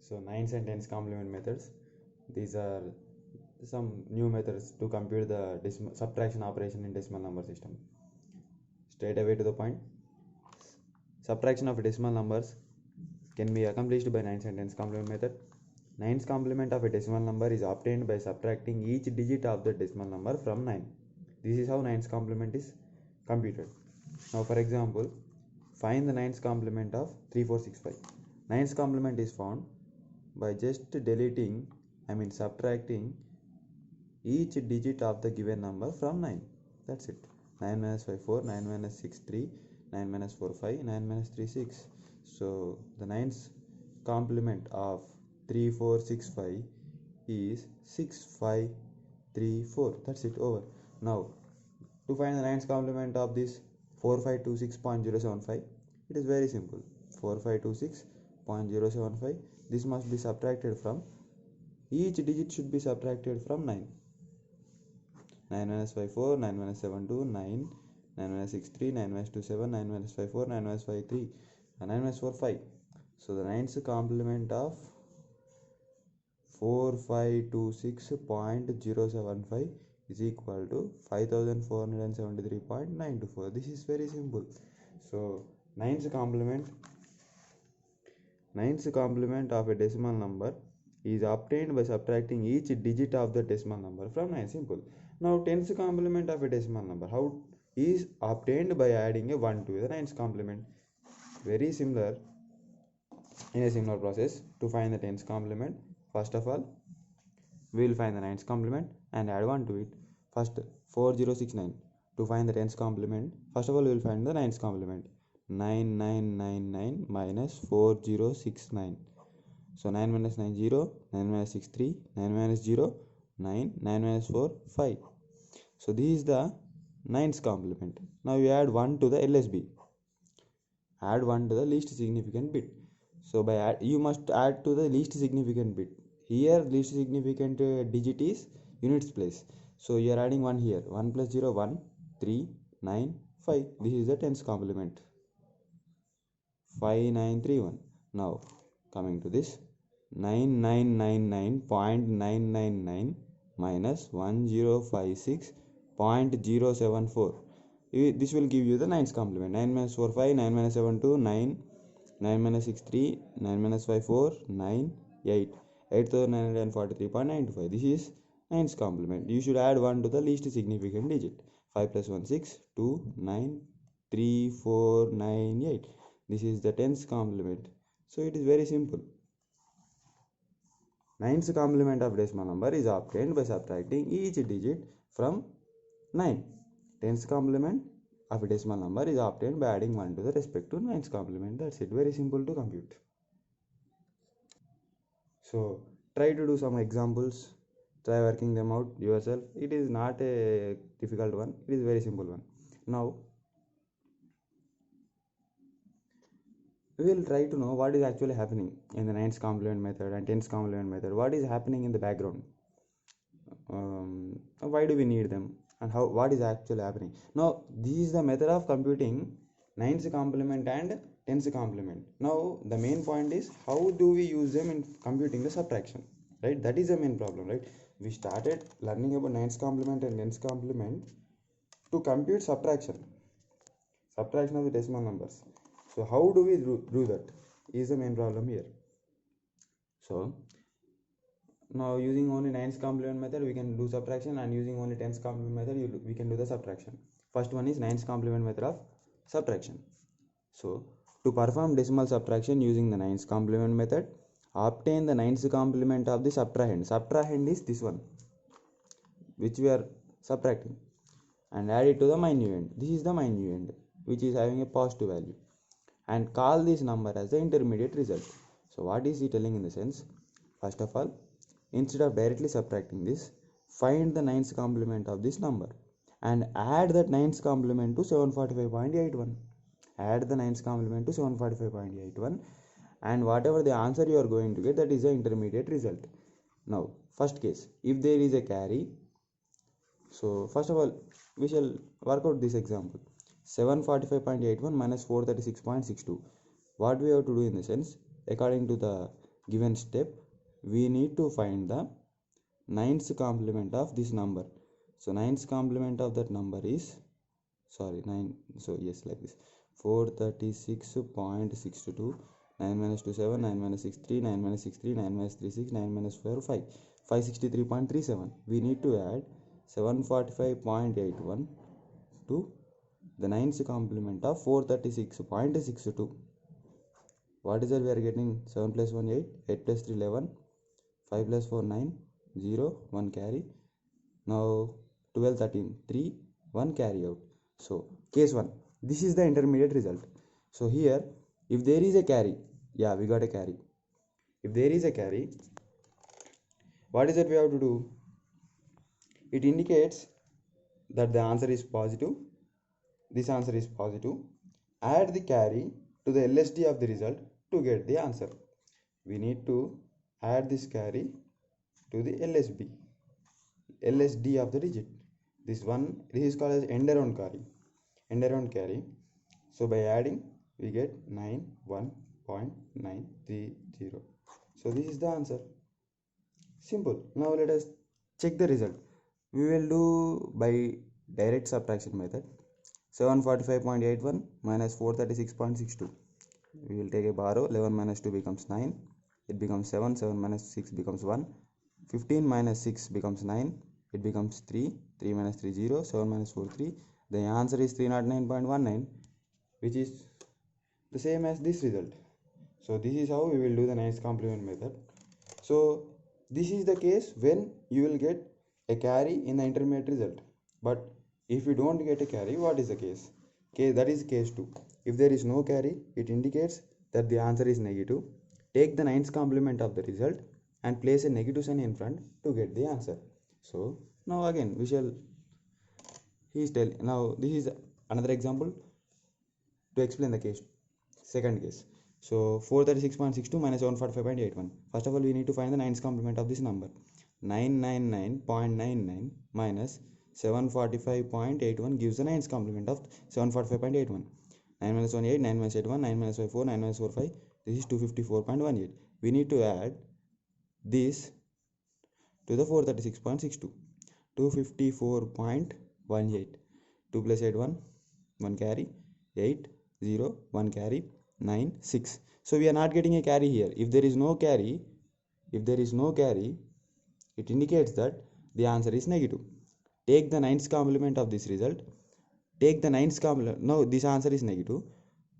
So nines and tens complement methods. These are some new methods to compute the subtraction operation in decimal number system. Straight away to the point. Subtraction of decimal numbers can be accomplished by nines and tens complement method. Nines complement of a decimal number is obtained by subtracting each digit of the decimal number from 9. This is how nines complement is computed. Now for example, find the nines complement of 3465. Nines complement is found by just subtracting each digit of the given number from 9. That's it. 9 minus 5 4, 9 minus 6 3, 9 minus 4 5, 9 minus 3 6. So the nines complement of 3465 is 6534. That's it, over. Now to find the nines complement of this 4526.075, it is very simple. 4526.075, this must be subtracted from, each digit should be subtracted from 9. 9 minus 5 4, 9 minus 7 2, 9, 9 minus 6 3, 9 minus 2 7, 9 minus 5 4, 9 minus 5 3, and 9 minus 4 5. So the nines complement of 4526.075 is equal to 5473.924. This is very simple. So nines complement of a decimal number is obtained by subtracting each digit of the decimal number from 9. Simple. Now tens complement of a decimal number, how is obtained by adding a 1 to the nines complement. Very similar, in a similar process. To find the tens complement, first of all we will find the nines complement and add 1 to it. First 4069. To find the tens complement, first of all we will find the nines complement. 9999 minus 4069. So 9 minus 9 0, 9 minus 6 3, 9 minus 0 9, 9 minus 4 5. So this is the nines complement. Now you add 1 to the LSB. Add 1 to the least significant bit. So by you must add to the least significant bit. Here least significant digit is units place. So you are adding 1 here. 1 plus 0 1, 3, 9, 5. This is the tens complement. 5931. Now coming to this, 9999.999 minus 1056.074. This will give you the nines complement. 9 minus 4 5, 9 minus 7 2, 9, 9 minus 6 3, 9 minus 5 4, 9, 8, 8943.925. This is nines complement. You should add 1 to the least significant digit. 5 plus 1 6, 2, 9, 3 4, 9, 8. This is the tens complement. So it is very simple. Nines complement of decimal number is obtained by subtracting each digit from 9. Tens complement of a decimal number is obtained by adding 1 to the respective nines complement. That's it. Very simple to compute. So try to do some examples. Try working them out yourself. It is not a difficult one. It is very simple one. Now we will try to know what is actually happening in the nines complement method and tens complement method. What is happening in the background? Why do we need them, and how, what is actually happening? Now this is the method of computing nines complement and tens complement. Now the main point is, how do we use them in computing the subtraction, right? That is the main problem, right? We started learning about nines complement and tens complement to compute subtraction of the decimal numbers. So how do we do that is the main problem here. So now using only nines complement method we can do subtraction, and using only tens complement method we can do the subtraction. First one is nines complement method of subtraction. So to perform decimal subtraction using the nines complement method, obtain the nines complement of the subtrahend. Subtrahend is this one which we are subtracting, and add it to the minuend. This is the minuend which is having a positive value, and call this number as the intermediate result. So what is he telling in the sense? First of all, instead of directly subtracting this, find the nines complement of this number and add that nines complement to 745.81. Add the nines complement to 745.81, and whatever the answer you are going to get, that is the intermediate result. Now first case, if there is a carry, so first of all we shall work out this example. 745.81 minus 436.62. What we have to do in the sense, according to the given step, we need to find the ninth complement of this number. So ninth complement of that number is, sorry, 9, so yes, like this, 436.62, 9 minus 2 7, 9 minus 6 3, 9 minus 6 3, 9 minus 3 6, 9 minus 4 5, 563.37. We need to add 745.81 to the ninth complement of 436.62. What is that? We are getting 7 plus 1 8, 8 plus 3 11, 5 plus 4 9, 0 1 carry. Now 12 13 3 1 carry out. So case 1, this is the intermediate result. So here, if there is a carry, yeah, we got a carry. If there is a carry, what is that we have to do? It indicates that the answer is positive. This answer is positive. Add the carry to the LSD of the result to get the answer. We need to add this carry to the LSD of the digit. This is called as end around carry. So by adding, we get 91.930. So this is the answer. Simple. Now let us check the result. We will do by direct subtraction method. 745.81 minus 436.62. We will take a borrow. 11 minus 2 becomes 9. It becomes 7. 7 minus 6 becomes 1. 15 minus 6 becomes 9. It becomes 3. 3 minus 3 0. 7 minus 4 3. The answer is 309.19, which is the same as this result. So this is how we will do the ninth complement method. So this is the case when you will get a carry in the intermediate result. But if you don't get a carry, what is the case? That is case 2. If there is no carry, it indicates that the answer is negative. Take the ninth complement of the result and place a negative sign in front to get the answer. So now again he is telling, now this is another example to explain the case, second case. So 436.62 minus 745.81. First of all, we need to find the ninth complement of this number. 999.99 minus 745.81 gives the ninth complement of 745.81. 9 minus 1 8, 9 minus 8 1, 9 minus 5 4, 9 minus 4 5. This is 254.18. We need to add this to the 436.62. 254.18. 2 plus 8 1, 1 carry, 8 0 1 carry, 9 6. So we are not getting a carry here. If there is no carry, it indicates that the answer is negative. Take the ninth complement of this result. Take the ninth complement. No, this answer is negative.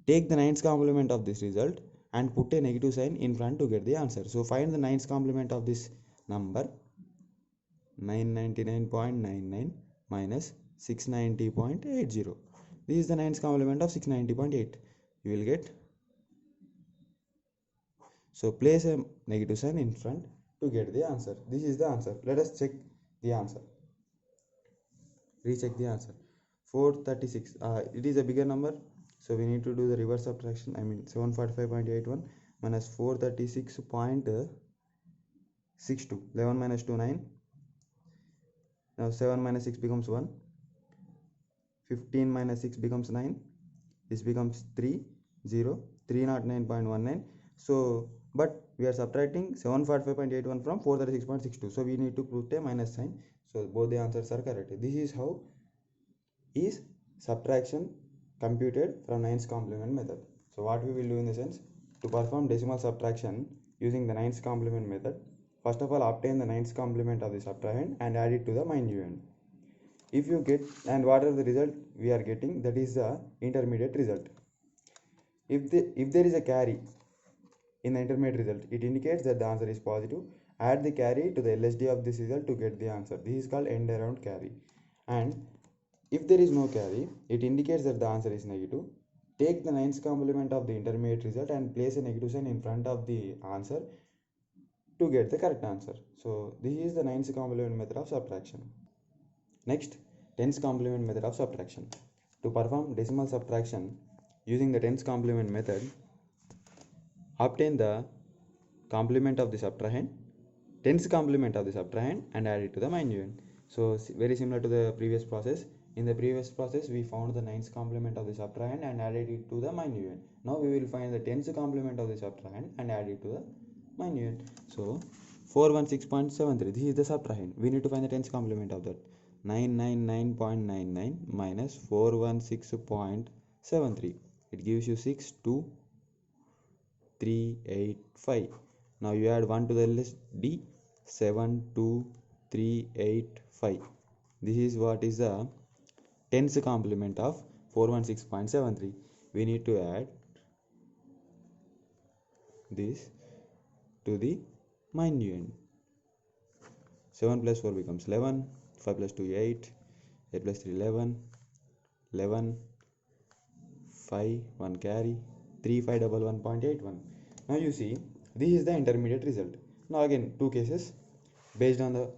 Take the ninth complement of this result and put a negative sign in front to get the answer. So find the ninth complement of this number. 999.99 minus 690.80. This is the ninth complement of 690.8. You will get. So place a negative sign in front to get the answer. This is the answer. Let us check the answer. Recheck the answer. 436. It is a bigger number, so we need to do the reverse subtraction. 745.81 minus 436.62. 11 minus 2 9. Now 7 minus 6 becomes 1. 15 minus 6 becomes 9. This becomes 3 0. 309.19. So but we are subtracting 745.81 from 436.62. So we need to put a minus sign. So both the answers are correct. This is how is subtraction computed from ninth complement method. So what we will do in the sense, to perform decimal subtraction using the ninth complement method, first of all obtain the ninth complement of the subtrahend and add it to the minuend. If you get, and what are the result we are getting, that is the intermediate result. If there is a carry in the intermediate result, it indicates that the answer is positive. Add the carry to the LSD of this result to get the answer. This is called end around carry. And if there is no carry, it indicates that the answer is negative. Take the ninth complement of the intermediate result and place a negative sign in front of the answer to get the correct answer. So this is the ninth complement method of subtraction. Next, tenth complement method of subtraction. To perform decimal subtraction using the tenth complement method, obtain the complement of the subtrahend, tenth complement of the subtrahend and add it to the minuend. So very similar to the previous process. In the previous process, we found the ninth complement of the subtrahend and added it to the minuend. Now we will find the tenth complement of the subtrahend and add it to the minuend. So 416.73, this is the subtrahend. We need to find the tens complement of that. 999.99 minus 416.73, it gives you 62385. Now you add 1 to the LSD, 72385. This is what is the tens complement of 416.73. we need to add this to the minuend. 7 plus 4 becomes 11, 5 plus 2 8, 8 plus 3 11, 11, 5, 1 carry, 3511.81. Now you see, this is the intermediate result. Now again, two cases based on the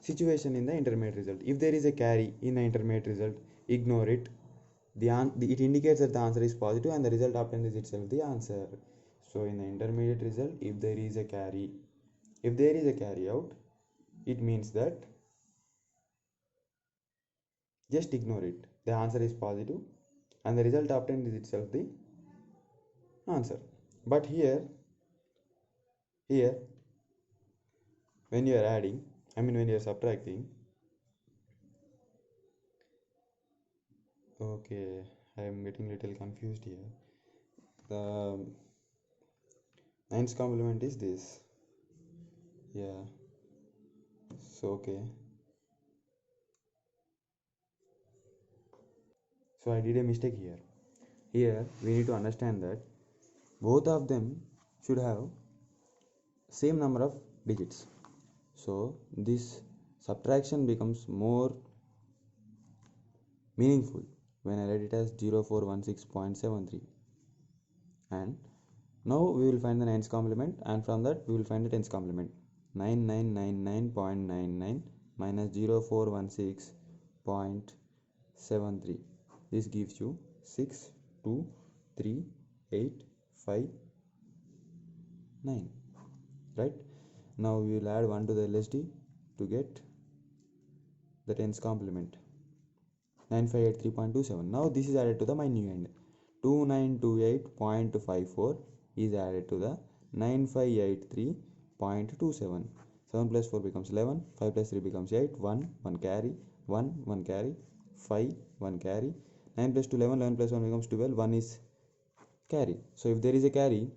situation in the intermediate result. If there is a carry in the intermediate result, ignore it. It indicates that the answer is positive and the result obtained is itself the answer. So in the intermediate result, if there is a carry out, it means that just ignore it. The answer is positive and the result obtained is itself the answer. But here when you are adding, when you are subtracting, okay, I am getting little confused here. The nines complement is this, yeah. So okay, so I did a mistake here. Here we need to understand that both of them should have same number of digits. So this subtraction becomes more meaningful when I write it as 0416.73. And now we will find the nines complement, and from that we will find the tens complement. 9999.99 minus 0416.73. This gives you 62385.9. Right? Now we will add 1 to the LSD to get the tens complement. 9583.27. Now this is added to the minuend. 2928.54 is added to the 9583.27. 7 plus 4 becomes 11, 5 plus 3 becomes 8, 1 carry, 1 carry, 5, 1 carry, 9 plus 2 11, 11 plus 1 becomes 12, 1 is carry. So if there is a carry,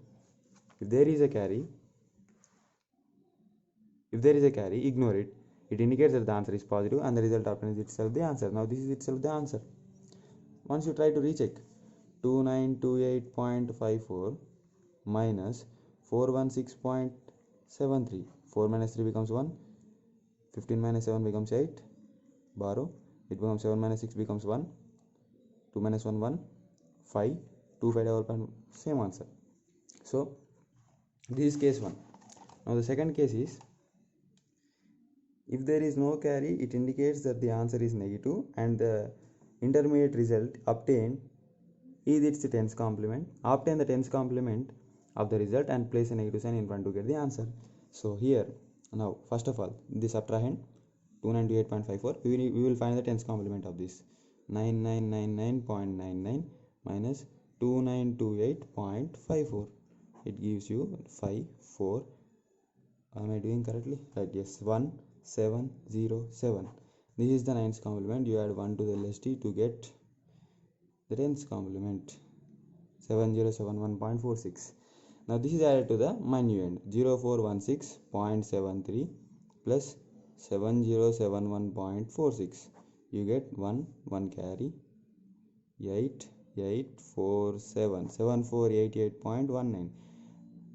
ignore it. It indicates that the answer is positive and the result obtained is itself the answer. Now this is itself the answer. Once you try to recheck, 2928.54 minus 416.73, 4 minus 3 becomes 1, 15 minus 7 becomes 8, borrow, it becomes 7 minus 6 becomes 1, 2 minus 1 1, 5, 2 5 double point, same answer. So this is case 1. Now the second case is, if there is no carry, it indicates that the answer is negative and the intermediate result obtained is its tens complement. Obtain the tens complement of the result and place a negative sign in front to get the answer. So here, now first of all, the subtrahend 2928.54, we will find the tens complement of this. 9999.99 minus 2928.54, it gives you 5 4. Am I doing correctly? Right, yes, 1707. This is the nines complement. You add 1 to the LSD to get the tens complement, 7071.46. Now this is added to the minuend. 0416.73 plus 7071.46. You get 1 carry, 8847, 7488.19.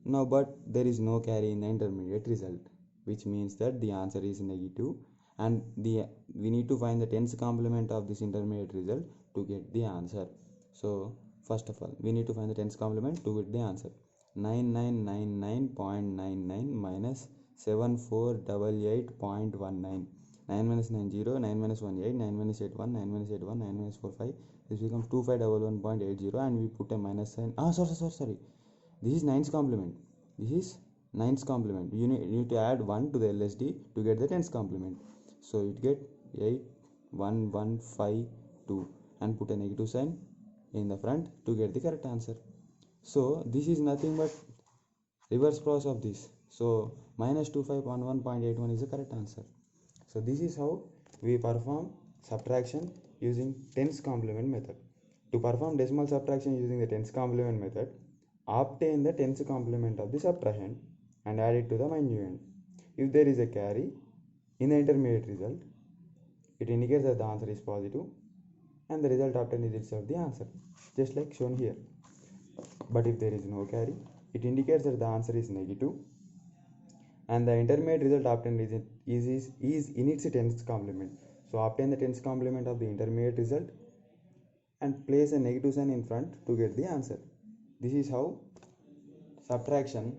Now but there is no carry in the intermediate result, which means that the answer is negative, and we need to find the tens complement of this intermediate result to get the answer. So first of all, we need to find the tens complement to get the answer. 9999.99 minus 7488.19. 9 minus 9 0, 9 minus 1 8, 9 minus 8 1, 9 minus 8 1, 9 minus 4 5. This becomes 2511.80, and we put a minus sign. Sorry. This is nines complement. You need to add 1 to the LSD to get the tens complement. So you get 81152 and put a negative sign in the front to get the correct answer. So this is nothing but reverse process of this. So minus 2511.81 is the correct answer. So this is how we perform subtraction using tens complement method. To perform decimal subtraction using the tens complement method, obtain the tens complement of the subtrahend and add it to the minuend. If there is a carry in the intermediate result, it indicates that the answer is positive and the result obtained is itself the answer, just like shown here. But if there is no carry, it indicates that the answer is negative and the intermediate result obtained is in its tens complement. So obtain the tens complement of the intermediate result and place a negative sign in front to get the answer. This is how subtraction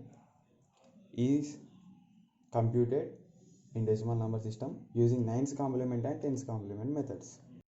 is computed in decimal number system using nines complement and tens complement methods.